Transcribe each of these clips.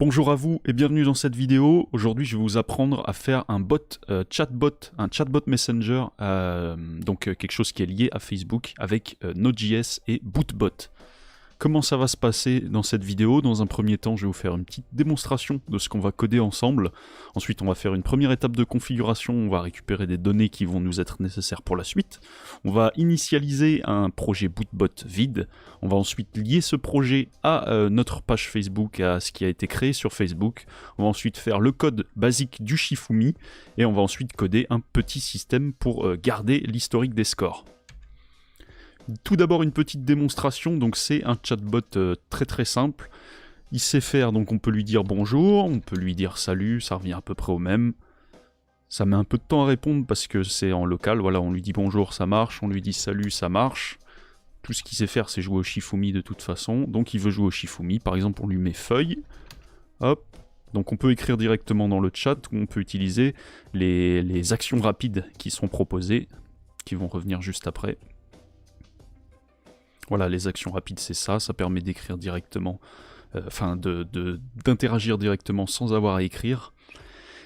Bonjour à vous et bienvenue dans cette vidéo. Aujourd'hui, je vais vous apprendre à faire un chatbot Messenger, quelque chose qui est lié à Facebook avec Node.js et Bootbot. Comment ça va se passer dans cette vidéo? Dans un premier temps, je vais vous faire une petite démonstration de ce qu'on va coder ensemble. Ensuite, on va faire une première étape de configuration, on va récupérer des données qui vont nous être nécessaires pour la suite. On va initialiser un projet Bootbot vide. On va ensuite lier ce projet à notre page Facebook, à ce qui a été créé sur Facebook. On va ensuite faire le code basique du Shifumi et on va ensuite coder un petit système pour garder l'historique des scores. Tout d'abord une petite démonstration, donc c'est un chatbot très simple. Il sait faire, donc on peut lui dire bonjour, on peut lui dire salut, ça revient à peu près au même. Ça met un peu de temps à répondre parce que c'est en local, voilà, on lui dit bonjour, ça marche, on lui dit salut, ça marche. Tout ce qu'il sait faire, c'est jouer au Shifumi de toute façon, donc il veut jouer au Shifumi, par exemple on lui met feuille, hop. Donc on peut écrire directement dans le chat, ou on peut utiliser les actions rapides qui sont proposées, qui vont revenir juste après. Voilà, les actions rapides, c'est ça, ça permet d'écrire directement, d'interagir directement sans avoir à écrire.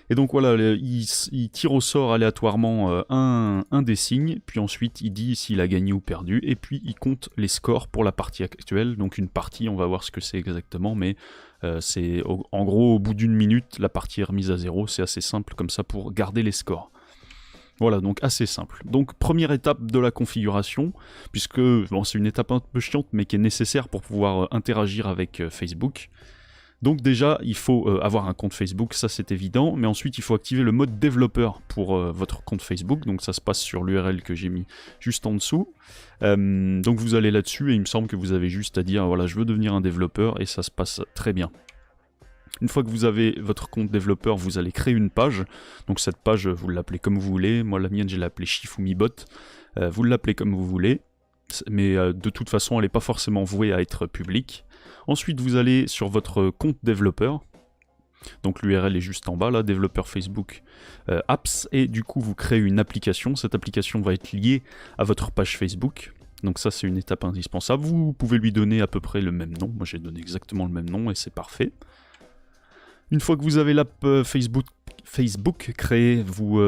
Et donc voilà, il tire au sort aléatoirement un des signes, puis ensuite il dit s'il a gagné ou perdu, et puis il compte les scores pour la partie actuelle. Donc une partie, on va voir ce que c'est exactement, mais c'est en gros au bout d'une minute, la partie est remise à zéro, c'est assez simple comme ça pour garder les scores. Voilà, donc assez simple. Donc première étape de la configuration, puisque bon, c'est une étape un peu chiante mais qui est nécessaire pour pouvoir interagir avec Facebook. Donc déjà, il faut avoir un compte Facebook, ça c'est évident, mais ensuite il faut activer le mode développeur pour votre compte Facebook, donc ça se passe sur l'URL que j'ai mis juste en dessous. Donc vous allez là-dessus et il me semble que vous avez juste à dire voilà, je veux devenir un développeur et ça se passe très bien. Une fois que vous avez votre compte développeur, vous allez créer une page. Donc cette page, vous l'appelez comme vous voulez. Moi, la mienne, je l'ai appelée Shifumibot. Vous l'appelez comme vous voulez. Mais de toute façon, elle n'est pas forcément vouée à être publique. Ensuite, vous allez sur votre compte développeur. Donc l'URL est juste en bas, là, développeur Facebook Apps. Et du coup, vous créez une application. Cette application va être liée à votre page Facebook. Donc ça, c'est une étape indispensable. Vous pouvez lui donner à peu près le même nom. Moi, j'ai donné exactement le même nom et c'est parfait. Une fois que vous avez l'app Facebook créée, vous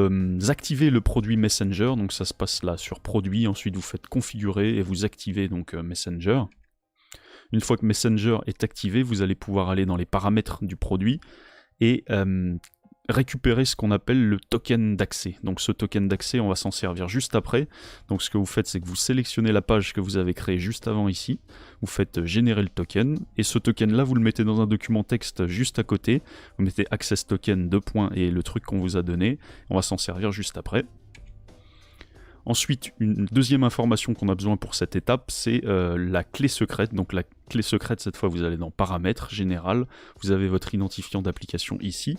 activez le produit Messenger, donc ça se passe là sur produit, ensuite vous faites configurer et vous activez donc Messenger. Une fois que Messenger est activé, vous allez pouvoir aller dans les paramètres du produit et récupérer ce qu'on appelle le token d'accès. Donc ce token d'accès, on va s'en servir juste après. Donc ce que vous faites, c'est que vous sélectionnez la page que vous avez créée juste avant ici, vous faites générer le token, et ce token là, vous le mettez dans un document texte juste à côté, vous mettez access token, et le truc qu'on vous a donné, on va s'en servir juste après. Ensuite, une deuxième information qu'on a besoin pour cette étape, c'est la clé secrète. Donc la clé secrète, cette fois, vous allez dans Paramètres, Général, vous avez votre identifiant d'application ici,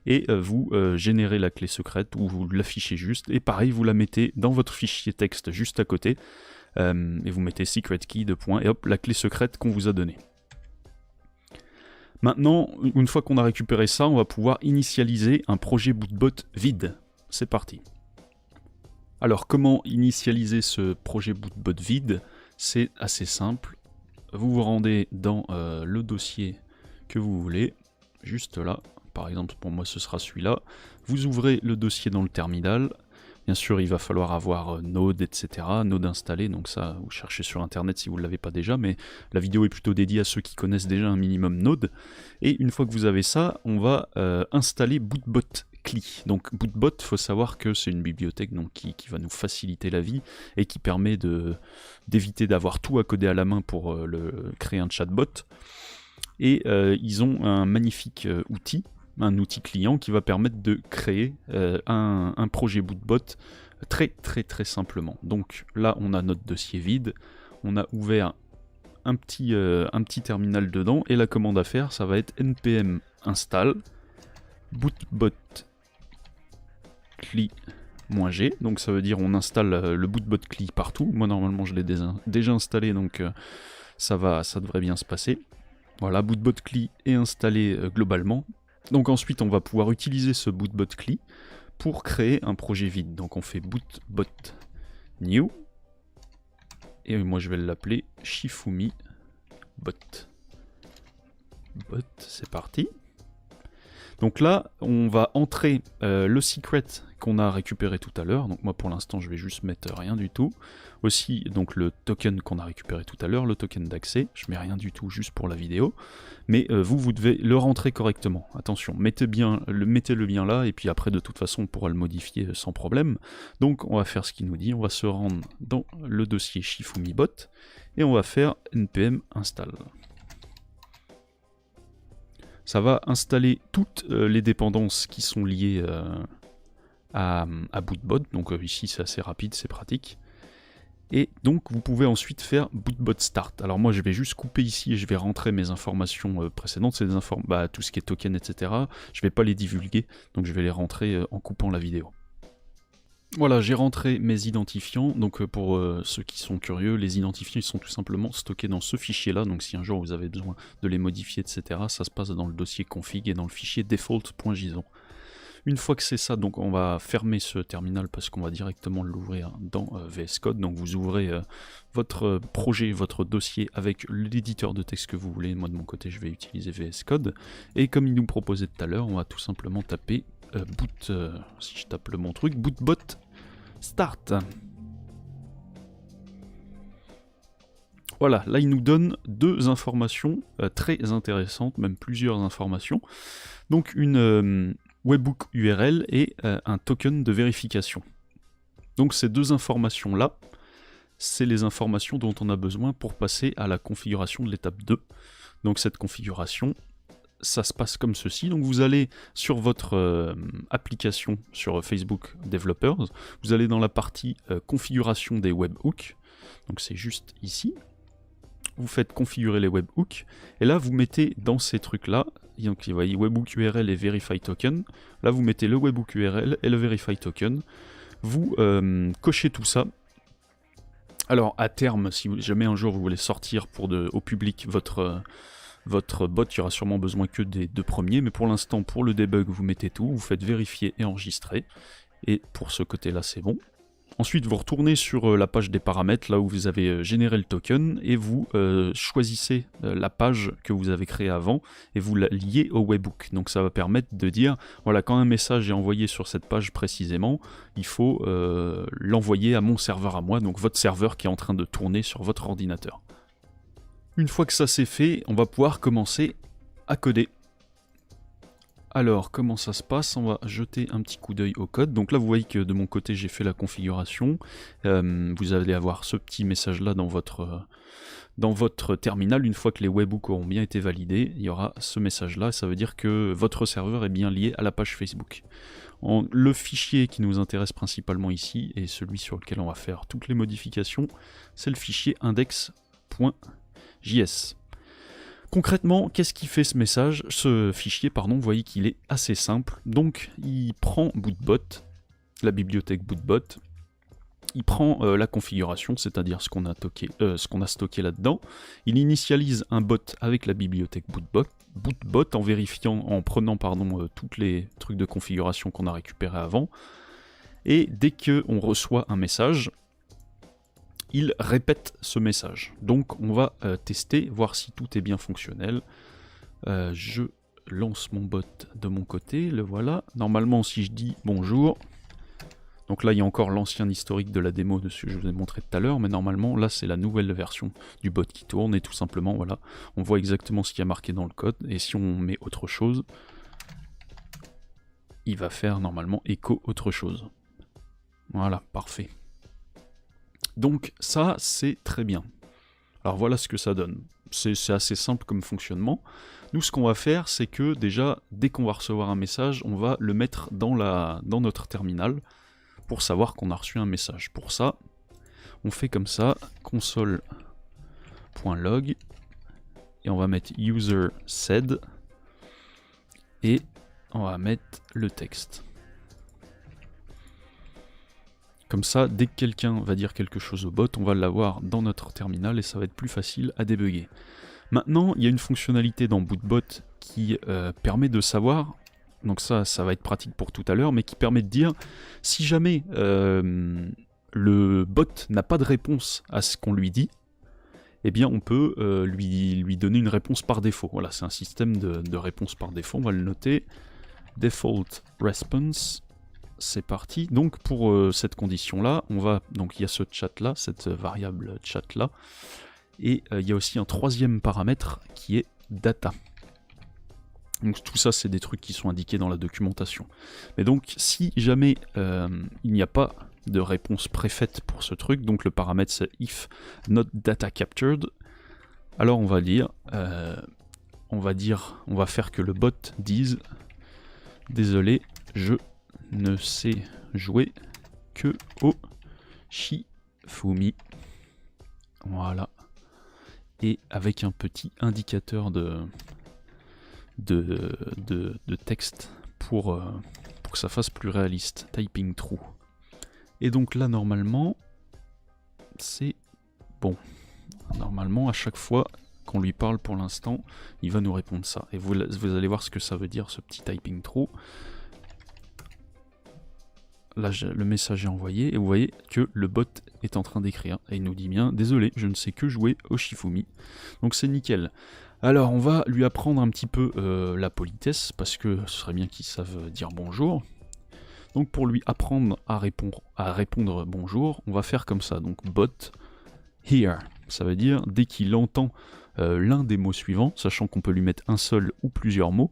et vous générez la clé secrète, ou vous l'affichez juste, et pareil, vous la mettez dans votre fichier texte juste à côté, et vous mettez secret key, et hop, la clé secrète qu'on vous a donnée. Maintenant, une fois qu'on a récupéré ça, on va pouvoir initialiser un projet Bootbot vide. C'est parti. Alors, comment initialiser ce projet Bootbot vide? C'est assez simple. Vous vous rendez dans le dossier que vous voulez, juste là. Par exemple, pour moi, ce sera celui-là. Vous ouvrez le dossier dans le terminal. Bien sûr, il va falloir avoir Node, etc. Node installé, donc ça, vous cherchez sur Internet si vous ne l'avez pas déjà, mais la vidéo est plutôt dédiée à ceux qui connaissent déjà un minimum Node. Et une fois que vous avez ça, on va installer Bootbot CLI. Donc Bootbot, il faut savoir que c'est une bibliothèque donc, qui va nous faciliter la vie et qui permet d'éviter d'avoir tout à coder à la main pour créer un chatbot. Et ils ont un magnifique outil, un outil client qui va permettre de créer un projet Bootbot très simplement. Donc là, on a notre dossier vide, on a ouvert un petit terminal dedans, et la commande à faire, ça va être npm install bootbot cli-g, donc ça veut dire on installe le bootbot cli partout. Moi normalement je l'ai déjà installé, donc ça devrait bien se passer. Voilà, bootbot cli est installé globalement. Donc ensuite on va pouvoir utiliser ce bootbot cli pour créer un projet vide. Donc on fait bootbot new, et moi je vais l'appeler Shifumi bot. C'est parti. Donc là, on va entrer le secret qu'on a récupéré tout à l'heure. Donc moi pour l'instant je vais juste mettre rien du tout. Aussi donc le token qu'on a récupéré tout à l'heure, le token d'accès. Je mets rien du tout juste pour la vidéo. Mais vous devez le rentrer correctement. Attention, mettez le bien là, et puis après de toute façon on pourra le modifier sans problème. Donc on va faire ce qu'il nous dit, on va se rendre dans le dossier ShifumiBot, et on va faire npm install. Ça va installer toutes les dépendances qui sont liées à bootbot, donc ici c'est assez rapide, c'est pratique. Et donc vous pouvez ensuite faire bootbot start. Alors moi je vais juste couper ici et je vais rentrer mes informations précédentes, c'est des tout ce qui est token, etc. Je vais pas les divulguer, donc je vais les rentrer en coupant la vidéo. Voilà, j'ai rentré mes identifiants. Donc pour ceux qui sont curieux, les identifiants ils sont tout simplement stockés dans ce fichier là, donc si un jour vous avez besoin de les modifier, etc., ça se passe dans le dossier config et dans le fichier default.json. Une fois que c'est ça, donc on va fermer ce terminal parce qu'on va directement l'ouvrir dans VS Code. Donc vous ouvrez votre projet, votre dossier avec l'éditeur de texte que vous voulez. Moi de mon côté je vais utiliser VS Code. Et comme il nous proposait tout à l'heure, on va tout simplement taper si je tape le bon truc, bootbot start. Voilà, là il nous donne deux informations très intéressantes, même plusieurs informations. Donc une webhook URL et un token de vérification. Donc ces deux informations-là, c'est les informations dont on a besoin pour passer à la configuration de l'étape 2. Donc cette configuration, ça se passe comme ceci. Donc vous allez sur votre application sur Facebook Developers, vous allez dans la partie configuration des webhooks, donc c'est juste ici. Vous faites configurer les webhooks, et là vous mettez dans ces trucs-là, donc vous voyez webhook URL et verify token, là vous mettez le webhook URL et le verify token, vous cochez tout ça. Alors à terme, si jamais un jour vous voulez sortir au public votre bot, il y aura sûrement besoin que des deux premiers, mais pour l'instant, pour le debug, vous mettez tout, vous faites vérifier et enregistrer, et pour ce côté-là, c'est bon. Ensuite, vous retournez sur la page des paramètres, là où vous avez généré le token, et vous choisissez la page que vous avez créée avant, et vous la liez au webhook. Donc ça va permettre de dire, voilà, quand un message est envoyé sur cette page précisément, il faut l'envoyer à mon serveur à moi, donc votre serveur qui est en train de tourner sur votre ordinateur. Une fois que ça c'est fait, on va pouvoir commencer à coder. Alors, comment ça se passe? On va jeter un petit coup d'œil au code. Donc là, vous voyez que de mon côté, j'ai fait la configuration. Vous allez avoir ce petit message-là dans votre terminal. Une fois que les webhooks auront bien été validés, il y aura ce message-là. Ça veut dire que votre serveur est bien lié à la page Facebook. Le fichier qui nous intéresse principalement ici, et celui sur lequel on va faire toutes les modifications, c'est le fichier index.js. Concrètement, qu'est-ce qui fait ce fichier, vous voyez qu'il est assez simple. Donc, il prend bootbot, la bibliothèque bootbot, il prend la configuration, c'est-à-dire ce qu'on a stocké là-dedans, il initialise un bot avec la bibliothèque bootbot en prenant tous les trucs de configuration qu'on a récupérés avant, et dès qu'on reçoit un message, il répète ce message. Donc on va tester, voir si tout est bien fonctionnel. Je lance mon bot de mon côté, le voilà. Normalement si je dis bonjour, donc là il y a encore l'ancien historique de la démo de ce que je vous ai montré tout à l'heure, mais normalement là c'est la nouvelle version du bot qui tourne, et tout simplement voilà, on voit exactement ce qui est marqué dans le code, et si on met autre chose, il va faire normalement écho autre chose. Voilà, parfait. Donc ça, c'est très bien. Alors voilà ce que ça donne. C'est assez simple comme fonctionnement. Nous, ce qu'on va faire, c'est que déjà, dès qu'on va recevoir un message, on va le mettre dans notre terminal pour savoir qu'on a reçu un message. Pour ça, on fait comme ça, console.log, et on va mettre user said, et on va mettre le texte. Comme ça, dès que quelqu'un va dire quelque chose au bot, on va l'avoir dans notre terminal et ça va être plus facile à débugger. Maintenant, il y a une fonctionnalité dans bootbot qui permet de savoir, donc ça va être pratique pour tout à l'heure, mais qui permet de dire, si jamais le bot n'a pas de réponse à ce qu'on lui dit, eh bien on peut lui donner une réponse par défaut. Voilà, c'est un système de réponse par défaut, on va le noter. default response. C'est parti. Donc pour cette condition-là, donc il y a ce chat-là, cette variable chat-là, et il y a aussi un troisième paramètre qui est data. Donc tout ça, c'est des trucs qui sont indiqués dans la documentation. Mais donc, si jamais il n'y a pas de réponse préfaite pour ce truc, donc le paramètre c'est if not data captured, alors on va faire que le bot dise désolé, je ne sais jouer que au Shifumi. Voilà. Et avec un petit indicateur de texte pour que ça fasse plus réaliste. Typing true. Et donc là, normalement, c'est bon. Normalement, à chaque fois qu'on lui parle pour l'instant, il va nous répondre ça. Et vous allez voir ce que ça veut dire, ce petit typing true. Là, le message est envoyé et vous voyez que le bot est en train d'écrire. Et il nous dit bien, désolé, je ne sais que jouer au Shifumi. Donc c'est nickel. Alors on va lui apprendre un petit peu la politesse, parce que ce serait bien qu'il sache dire bonjour. Donc pour lui apprendre à répondre bonjour, on va faire comme ça. Donc bot here, ça veut dire dès qu'il entend l'un des mots suivants, sachant qu'on peut lui mettre un seul ou plusieurs mots.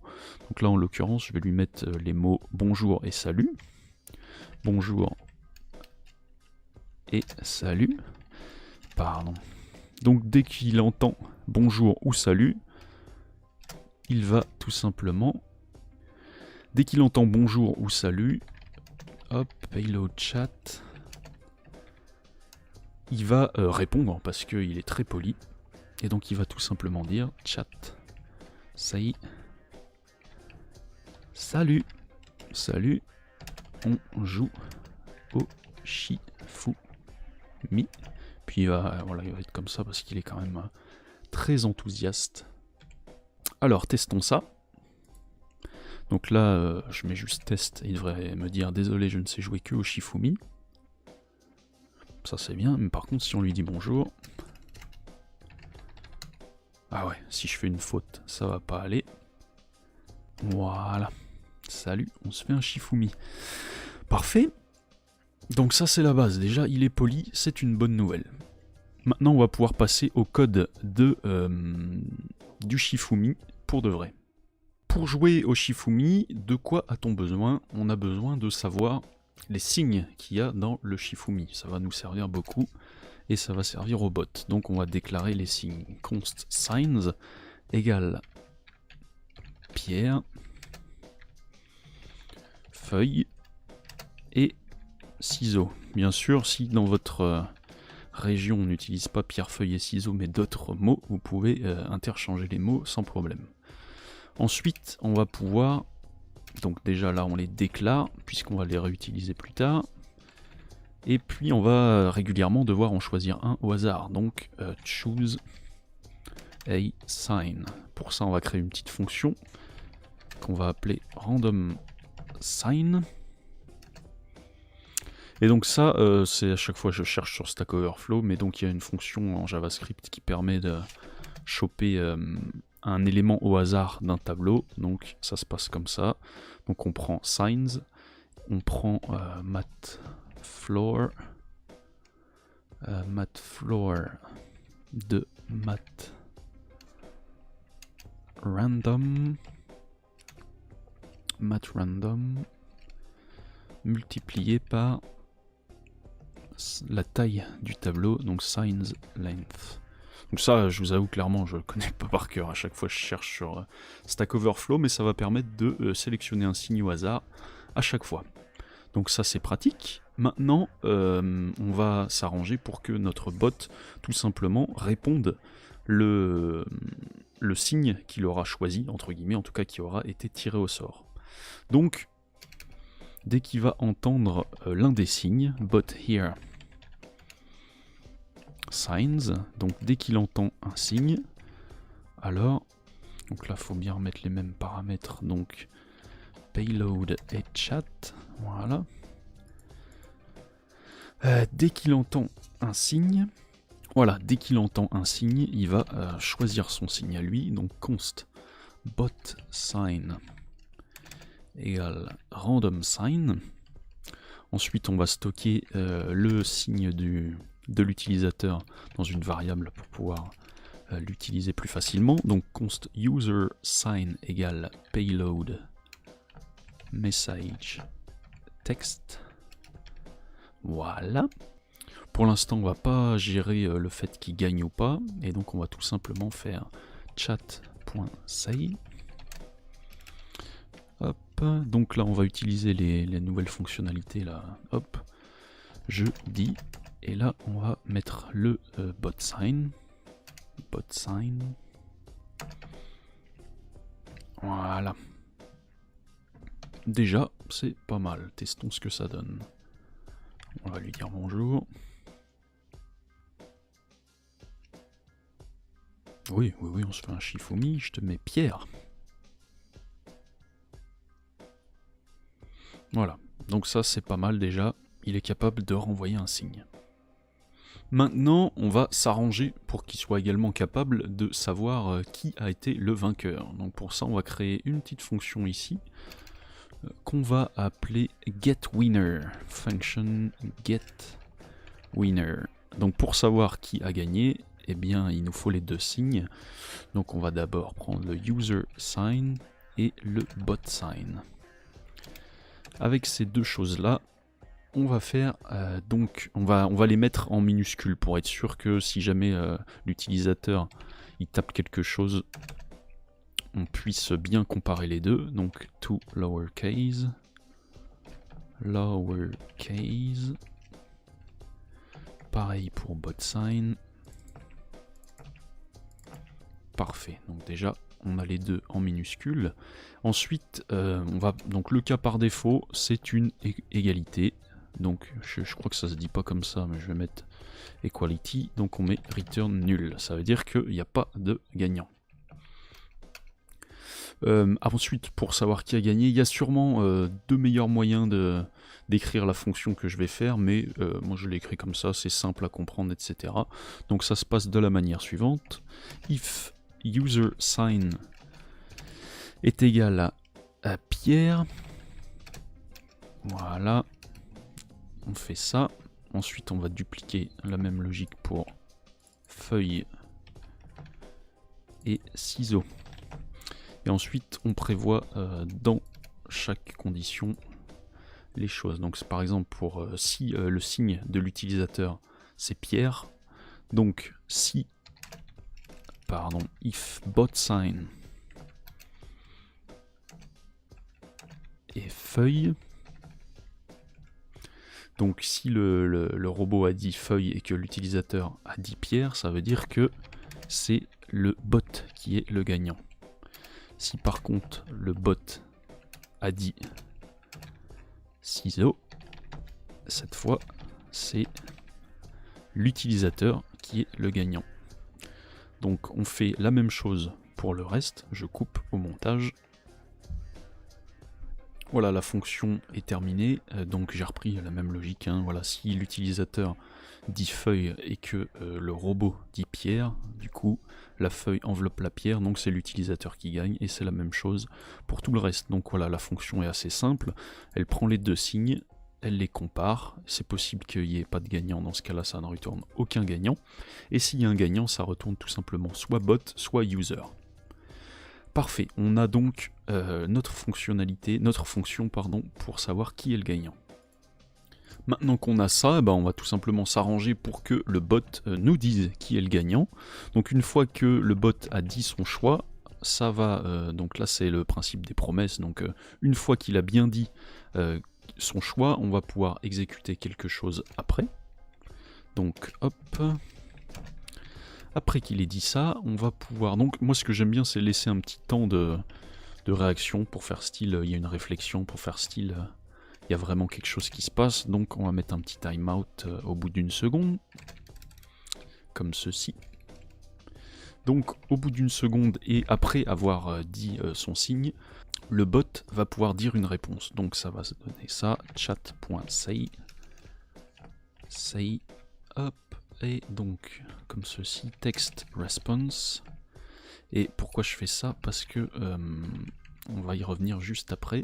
Donc là en l'occurrence, je vais lui mettre les mots bonjour et salut. Bonjour et salut. Pardon. Donc dès qu'il entend bonjour ou salut, il va tout simplement, dès qu'il entend bonjour ou salut, hop, payload chat, il va répondre parce qu'il est très poli. Et donc il va tout simplement dire chat, say, salut, salut. On joue au Shifumi. Puis voilà, il va être comme ça parce qu'il est quand même très enthousiaste. Alors, testons ça. Donc là, je mets juste test et il devrait me dire désolé, je ne sais jouer que au Shifumi. Ça c'est bien, mais par contre, si on lui dit bonjour. Ah ouais, si je fais une faute, ça va pas aller. Voilà. Salut, on se fait un Shifumi. Parfait. Donc ça c'est la base. Déjà il est poli, c'est une bonne nouvelle. Maintenant on va pouvoir passer au code du Shifumi pour de vrai. Pour jouer au Shifumi, de quoi a-t-on besoin? On a besoin de savoir les signes qu'il y a dans le Shifumi. Ça va nous servir beaucoup et ça va servir au bot. Donc on va déclarer les signes. Const signs égale pierre, feuille et ciseaux. Bien sûr, si dans votre région on n'utilise pas pierre, feuille et ciseaux mais d'autres mots, vous pouvez interchanger les mots sans problème. Ensuite, on va pouvoir, donc déjà là on les déclare puisqu'on va les réutiliser plus tard. Et puis on va régulièrement devoir en choisir un au hasard. Donc choose a sign. Pour ça on va créer une petite fonction qu'on va appeler random sign. Et donc ça, c'est à chaque fois je cherche sur Stack Overflow, mais donc il y a une fonction en JavaScript qui permet de choper un élément au hasard d'un tableau. Donc ça se passe comme ça. Donc on prend signs, on prend matfloor de matrandom multiplié par la taille du tableau, donc signs length. Donc ça, je vous avoue clairement, je ne connais pas par cœur. À chaque fois, je cherche sur Stack Overflow, mais ça va permettre de sélectionner un signe au hasard à chaque fois. Donc ça, c'est pratique. Maintenant, on va s'arranger pour que notre bot, tout simplement, réponde le signe qu'il aura choisi, entre guillemets, en tout cas qui aura été tiré au sort. Donc, dès qu'il va entendre l'un des signes, bot here signs, donc dès qu'il entend un signe, alors, donc là, il faut bien remettre les mêmes paramètres, donc payload et chat, voilà. Dès qu'il entend un signe, voilà, dès qu'il entend un signe, il va choisir son signe à lui, donc const bot sign égale random sign. Ensuite, on va stocker le signe de l'utilisateur dans une variable pour pouvoir l'utiliser plus facilement. Donc const user sign égale payload message text. Voilà. Pour l'instant, on va pas gérer le fait qu'il gagne ou pas, et donc on va tout simplement faire chat.say. Hop. Donc là, on va utiliser les nouvelles fonctionnalités là. Hop. Je dis, et là, on va mettre le bot sign. Bot sign. Voilà. Déjà, c'est pas mal. Testons ce que ça donne. On va lui dire bonjour. Oui, on se fait un Shifumi, je te mets Pierre. Voilà, donc ça c'est pas mal déjà, il est capable de renvoyer un signe. Maintenant, on va s'arranger pour qu'il soit également capable de savoir qui a été le vainqueur. Donc pour ça, on va créer une petite fonction ici, qu'on va appeler getWinner. Function getWinner. Donc pour savoir qui a gagné, eh bien il nous faut les deux signes. Donc on va d'abord prendre le user sign et le bot sign. Avec ces deux choses là, on va faire donc on va les mettre en minuscules pour être sûr que si jamais l'utilisateur il tape quelque chose, on puisse bien comparer les deux. Donc to lowercase, pareil pour bot sign. Parfait, donc déjà on a les deux en minuscules. Ensuite on va donc le cas par défaut c'est une égalité. Donc je crois que ça se dit pas comme ça, mais je vais mettre equality, donc on met return nul, ça veut dire qu'il n'y a pas de gagnant. Ensuite, pour savoir qui a gagné, il y a sûrement deux meilleurs moyens d'écrire la fonction que je vais faire, mais moi je l'ai écrit comme ça, c'est simple à comprendre, etc. Donc ça se passe de la manière suivante. If user sign est égal à Pierre, voilà, on fait ça. Ensuite on va dupliquer la même logique pour feuille et ciseaux. Et ensuite on prévoit dans chaque condition les choses. Donc c'est par exemple pour si le signe de l'utilisateur c'est Pierre, donc si if bot sign est feuille, donc si le robot a dit feuille et que l'utilisateur a dit Pierre, ça veut dire que c'est le bot qui est le gagnant. Si par contre le bot a dit ciseaux, cette fois c'est l'utilisateur qui est le gagnant. Donc on fait la même chose pour le reste, je coupe au montage. Voilà, la fonction est terminée, donc j'ai repris la même logique, hein. Voilà, si l'utilisateur dit feuille et que le robot dit pierre, du coup la feuille enveloppe la pierre, donc c'est l'utilisateur qui gagne, et c'est la même chose pour tout le reste. Donc voilà, la fonction est assez simple, elle prend les deux signes, elle les compare, c'est possible qu'il n'y ait pas de gagnant, dans ce cas là ça ne retourne aucun gagnant, et s'il y a un gagnant ça retourne tout simplement soit bot, soit user. Parfait, on a donc notre fonction pour savoir qui est le gagnant. Maintenant qu'on a ça, on va tout simplement s'arranger pour que le bot nous dise qui est le gagnant. Donc une fois que le bot a dit son choix, ça va, donc là c'est le principe des promesses, donc une fois qu'il a bien dit son choix, on va pouvoir exécuter quelque chose après. Donc hop, après qu'il ait dit ça, on va pouvoir, donc moi ce que j'aime bien c'est laisser un petit temps de réaction pour faire style, il y a une réflexion, pour faire style, il y a vraiment quelque chose qui se passe, donc on va mettre un petit timeout au bout d'une seconde, comme ceci. Donc au bout d'une seconde et après avoir dit son signe, le bot va pouvoir dire une réponse. Donc ça va se donner ça, chat.say, say, hop, et donc comme ceci, text response. Et pourquoi je fais ça? Parce que on va y revenir juste après.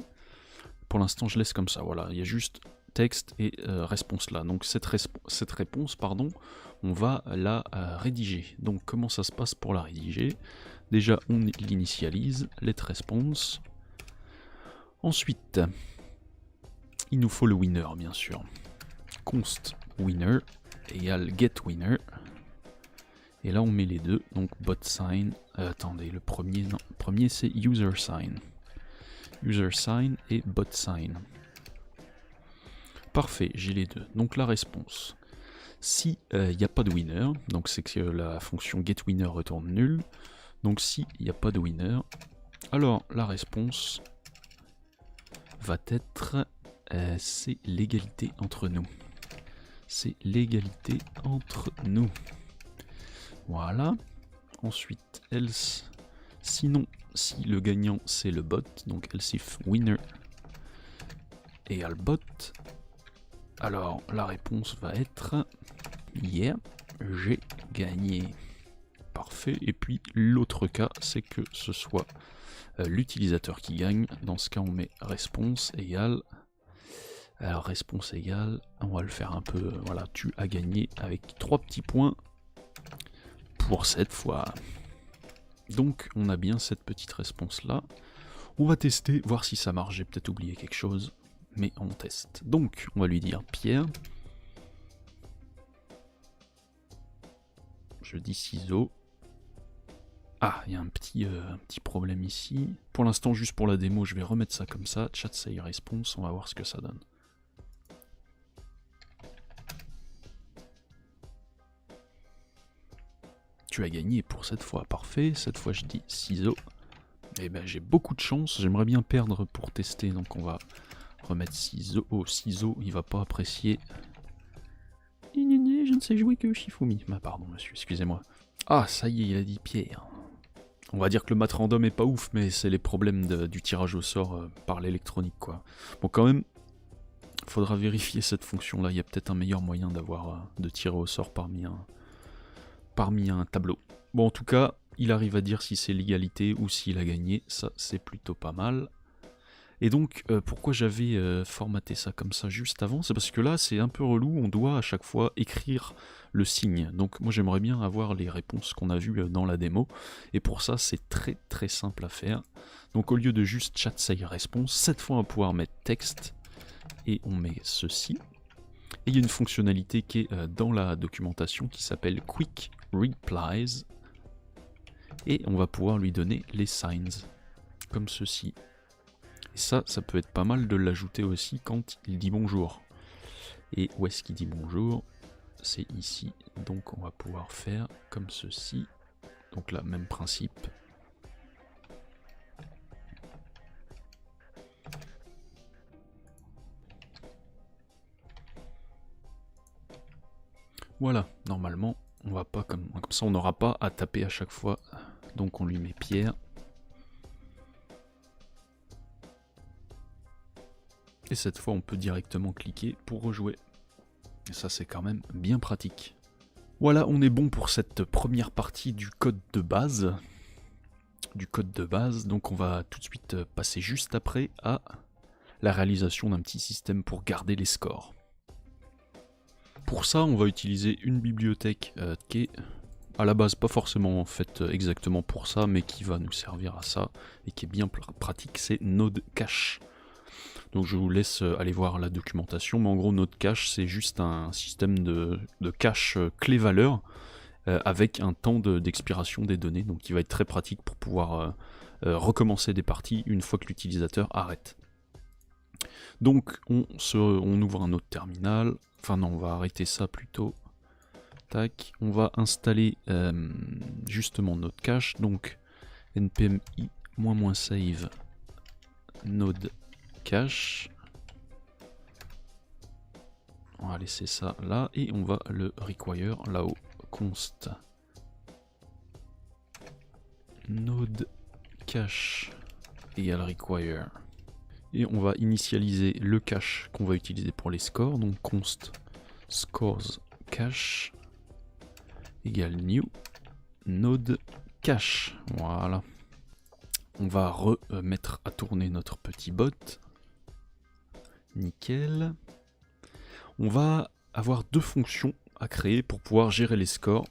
pour l'instant je laisse comme ça, voilà, il y a juste texte et réponse là. Donc cette réponse, pardon, on va la rédiger. Donc comment ça se passe pour la rédiger? Déjà on l'initialise, let response. Ensuite, il nous faut le winner bien sûr. Const winner égale get winner. Et là on met les deux, donc bot sign, attendez, le premier, non, le premier c'est user sign. User sign et bot sign. Parfait, j'ai les deux. Donc la réponse. Si il n'y a pas de winner, donc c'est que la fonction getWinner retourne nul. Donc si il n'y a pas de winner, alors la réponse va être c'est l'égalité entre nous. C'est l'égalité entre nous. Voilà. Ensuite, else. Sinon, si le gagnant c'est le bot, donc else if winner égale bot, alors la réponse va être yeah, j'ai gagné. Parfait. Et puis l'autre cas, c'est que ce soit l'utilisateur qui gagne. Dans ce cas, on met response égale. Alors response égale, on va le faire un peu, voilà, tu as gagné avec 3 petits points pour cette fois. Donc on a bien cette petite réponse là. On va tester, voir si ça marche. J'ai peut-être oublié quelque chose, mais on teste. Donc on va lui dire Pierre. Je dis ciseaux. Ah, il y a un petit problème ici. Pour l'instant, juste pour la démo, je vais remettre ça comme ça. Chat say response, on va voir ce que ça donne. Tu as gagné pour cette fois, parfait. Cette fois, je dis ciseaux. Et ben, j'ai beaucoup de chance. J'aimerais bien perdre pour tester, donc on va remettre ciseaux. Oh, ciseaux, il va pas apprécier. Je ne sais jouer que Shifumi. Ah, pardon, monsieur, excusez-moi. Ah, ça y est, il a dit Pierre. On va dire que le mat random est pas ouf, mais c'est les problèmes du tirage au sort par l'électronique, quoi. Bon, quand même, faudra vérifier cette fonction-là. Il y a peut-être un meilleur moyen de tirer au sort parmi un tableau. Bon, en tout cas, il arrive à dire si c'est l'égalité ou s'il a gagné. Ça, c'est plutôt pas mal. Et donc, pourquoi j'avais formaté ça comme ça juste avant? C'est parce que là, c'est un peu relou, on doit à chaque fois écrire le signe. Donc moi, j'aimerais bien avoir les réponses qu'on a vues dans la démo. Et pour ça, c'est très très simple à faire. Donc au lieu de juste chat say response, cette fois, on va pouvoir mettre texte. Et on met ceci. Et il y a une fonctionnalité qui est dans la documentation qui s'appelle Quick Replies. Et on va pouvoir lui donner les signs, comme ceci. Et ça peut être pas mal de l'ajouter aussi quand il dit bonjour. Et où est-ce qu'il dit bonjour? C'est ici. Donc on va pouvoir faire comme ceci. Donc là, même principe. Voilà, normalement, on va pas comme ça, on n'aura pas à taper à chaque fois. Donc on lui met Pierre. Et cette fois, on peut directement cliquer pour rejouer. Et ça, c'est quand même bien pratique. Voilà, on est bon pour cette première partie du code de base. Donc on va tout de suite passer juste après à la réalisation d'un petit système pour garder les scores. Pour ça, on va utiliser une bibliothèque qui est à la base pas forcément faite exactement pour ça, mais qui va nous servir à ça et qui est bien pratique, c'est NodeCache. Donc je vous laisse aller voir la documentation, mais en gros NodeCache c'est juste un système de cache clé-valeur avec un temps d'expiration des données, donc qui va être très pratique pour pouvoir recommencer des parties une fois que l'utilisateur arrête. Donc on ouvre un autre terminal, enfin non, on va arrêter ça plutôt. Tac, on va installer justement NodeCache, donc npm i --save NodeCache. On va laisser ça là et on va le require là-haut. Const NodeCache égale require. Et on va initialiser le cache qu'on va utiliser pour les scores. Donc const scores cache égale new NodeCache. Voilà. On va remettre à tourner notre petit bot. Nickel. On va avoir deux fonctions à créer pour pouvoir gérer les scores.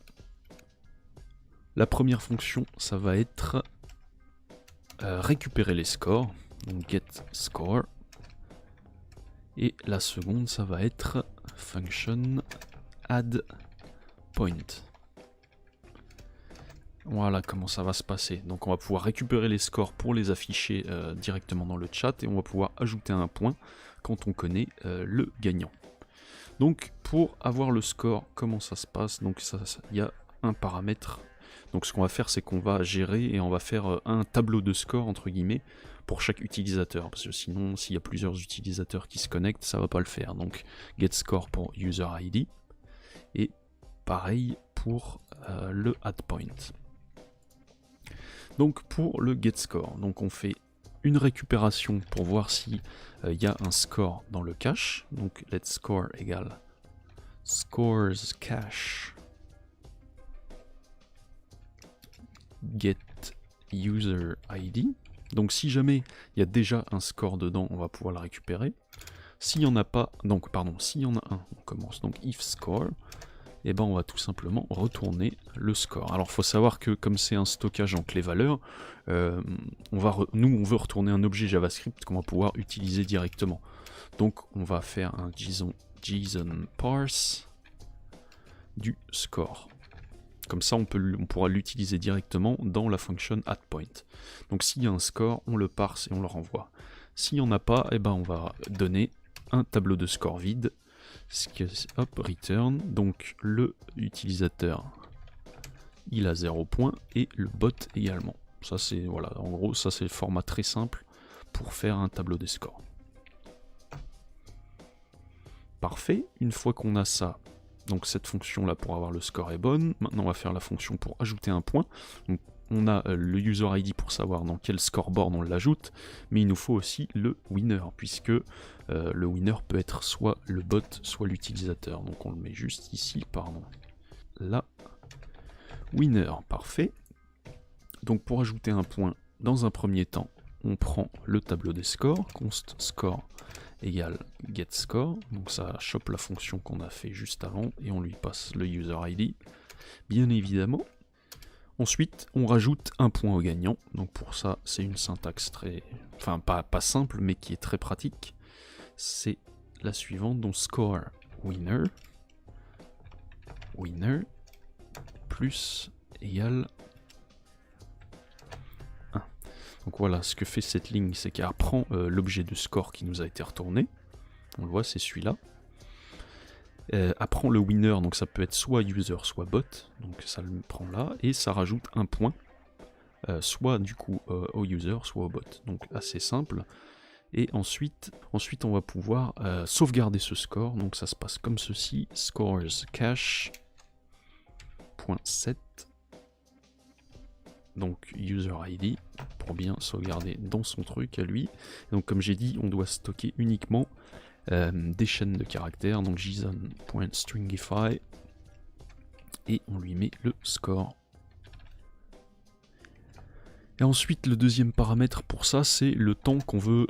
La première fonction, ça va être récupérer les scores, donc get score. Et la seconde, ça va être function add point. Voilà comment ça va se passer. Donc on va pouvoir récupérer les scores pour les afficher directement dans le chat et on va pouvoir ajouter un point quand on connaît le gagnant. Donc pour avoir le score, comment ça se passe? Donc il y a un paramètre. Donc ce qu'on va faire, c'est qu'on va gérer et on va faire un tableau de score entre guillemets pour chaque utilisateur, parce que sinon s'il y a plusieurs utilisateurs qui se connectent, ça va pas le faire. Donc get score pour user ID et pareil pour le add point. Donc pour le get score, donc on fait une récupération pour voir si y a un score dans le cache. Donc let score égale scores cache get user ID. Donc si jamais il y a déjà un score dedans, on va pouvoir le récupérer. S'il n'y en a pas, donc pardon, s'il y en a un, on commence donc if score. Et ben on va tout simplement retourner le score. Alors il faut savoir que comme c'est un stockage en clé valeur, nous on veut retourner un objet JavaScript qu'on va pouvoir utiliser directement. Donc on va faire un JSON parse du score. Comme ça on pourra l'utiliser directement dans la fonction addPoint. Donc s'il y a un score, on le parse et on le renvoie. S'il n'y en a pas, et ben on va donner un tableau de score vide. Hop, return, donc le utilisateur il a 0 points et le bot également. Ça c'est, voilà, en gros ça c'est le format très simple pour faire un tableau des scores. Parfait, une fois qu'on a ça, donc cette fonction là pour avoir le score est bonne. Maintenant on va faire la fonction pour ajouter un point. Donc, on a le user ID pour savoir dans quel scoreboard on l'ajoute, mais il nous faut aussi le winner, puisque le winner peut être soit le bot, soit l'utilisateur. Donc on le met juste ici, pardon. Là, winner, parfait. Donc pour ajouter un point, dans un premier temps, on prend le tableau des scores, const score égale get score. Donc ça chope la fonction qu'on a fait juste avant, et on lui passe le user ID, bien évidemment. Ensuite, on rajoute un point au gagnant. Donc pour ça, c'est une syntaxe très... Enfin, pas simple, mais qui est très pratique. C'est la suivante, donc score winner plus égale 1. Donc voilà, ce que fait cette ligne, c'est qu'elle prend l'objet de score qui nous a été retourné. On le voit, c'est celui-là. Apprend le winner, donc ça peut être soit user soit bot, donc ça le prend là, et ça rajoute un point, soit du coup au user, soit au bot, donc assez simple. Et ensuite on va pouvoir sauvegarder ce score, donc ça se passe comme ceci, scores cache.set, donc user ID, pour bien sauvegarder dans son truc à lui. Donc comme j'ai dit, on doit stocker uniquement des chaînes de caractères, donc JSON.stringify, et on lui met le score. Et ensuite le deuxième paramètre pour ça, c'est le temps qu'on veut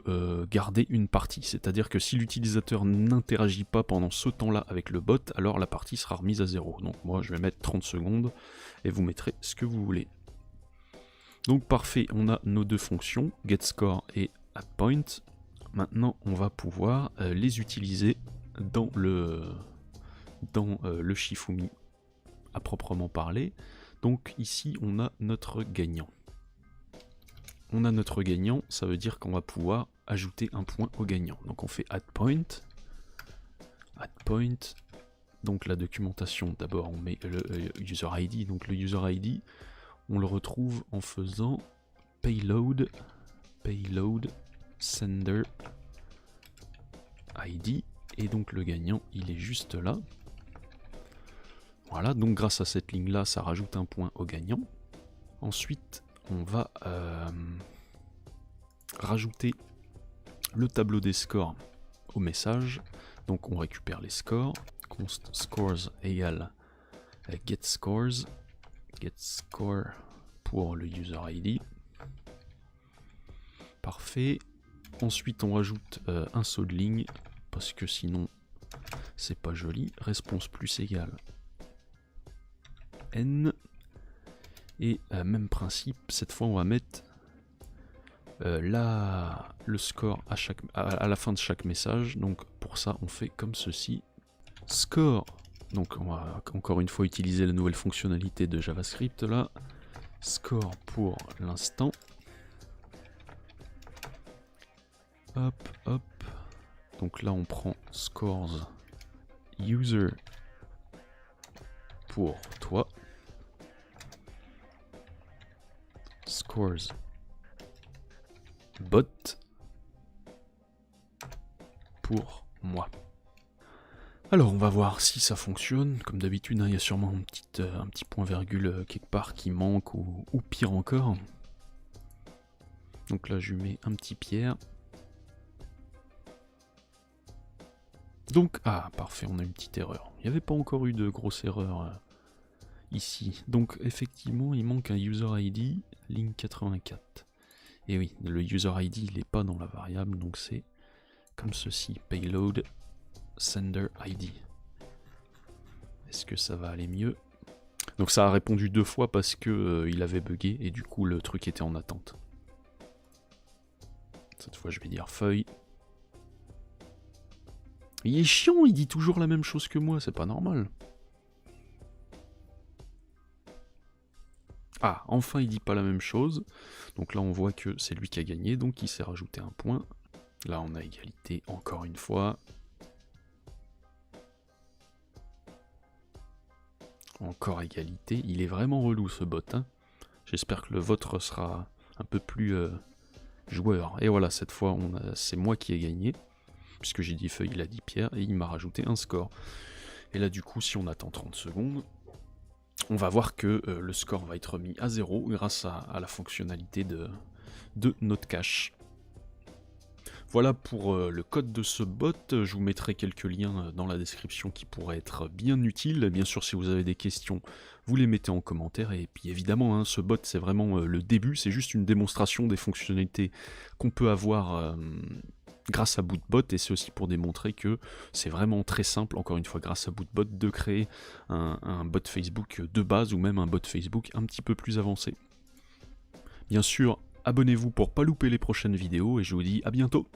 garder une partie, c'est-à-dire que si l'utilisateur n'interagit pas pendant ce temps-là avec le bot, alors la partie sera remise à 0. Donc moi je vais mettre 30 secondes et vous mettrez ce que vous voulez. Donc parfait, on a nos deux fonctions, getScore et addPoint. Maintenant, on va pouvoir les utiliser dans le Shifumi à proprement parler. Donc ici, on a notre gagnant. On a notre gagnant, ça veut dire qu'on va pouvoir ajouter un point au gagnant. Donc on fait addPoint. Donc la documentation, d'abord on met le user ID. Donc le user ID, on le retrouve en faisant payload sender ID, et donc le gagnant il est juste là. Voilà, donc grâce à cette ligne là ça rajoute un point au gagnant. Ensuite on va rajouter le tableau des scores au message, donc on récupère les scores, const scores égale get score pour le user ID. Parfait. Ensuite on rajoute un saut de ligne parce que sinon c'est pas joli. Response plus égale n. Et même principe, cette fois on va mettre le score à la fin de chaque message. Donc pour ça on fait comme ceci. Score. Donc on va encore une fois utiliser la nouvelle fonctionnalité de JavaScript là. Score pour l'instant. Hop, hop. Donc là on prend scores user pour toi. Scores bot pour moi. Alors on va voir si ça fonctionne. Comme d'habitude, il y a sûrement un petit point virgule quelque part qui manque ou pire encore. Donc là je lui mets un petit pierre. Donc, ah parfait, on a une petite erreur. Il n'y avait pas encore eu de grosse erreur ici. Donc effectivement il manque un user ID, ligne 84. Et oui, le user ID il n'est pas dans la variable, donc c'est comme ceci, payload sender ID. Est-ce que ça va aller mieux? Donc ça a répondu 2 fois parce que il avait bugué et du coup le truc était en attente. Cette fois je vais dire feuille. Il est chiant, il dit toujours la même chose que moi, c'est pas normal. Ah, enfin il dit pas la même chose. Donc là on voit que c'est lui qui a gagné, donc il s'est rajouté un point. Là on a égalité encore une fois. Encore égalité. Il est vraiment relou ce bot. Hein. J'espère que le vôtre sera un peu plus joueur. Et voilà, cette fois c'est moi qui ai gagné. Puisque j'ai dit feuille, il a dit pierre, et il m'a rajouté un score. Et là du coup, si on attend 30 secondes, on va voir que le score va être mis à 0 grâce à la fonctionnalité de notre cache. Voilà pour le code de ce bot. Je vous mettrai quelques liens dans la description qui pourraient être bien utiles. Bien sûr, si vous avez des questions, vous les mettez en commentaire. Et puis évidemment, hein, ce bot, c'est vraiment le début. C'est juste une démonstration des fonctionnalités qu'on peut avoir grâce à Bootbot, et c'est aussi pour démontrer que c'est vraiment très simple, encore une fois grâce à Bootbot, de créer un bot Facebook de base ou même un bot Facebook un petit peu plus avancé. Bien sûr, abonnez-vous pour pas louper les prochaines vidéos et je vous dis à bientôt.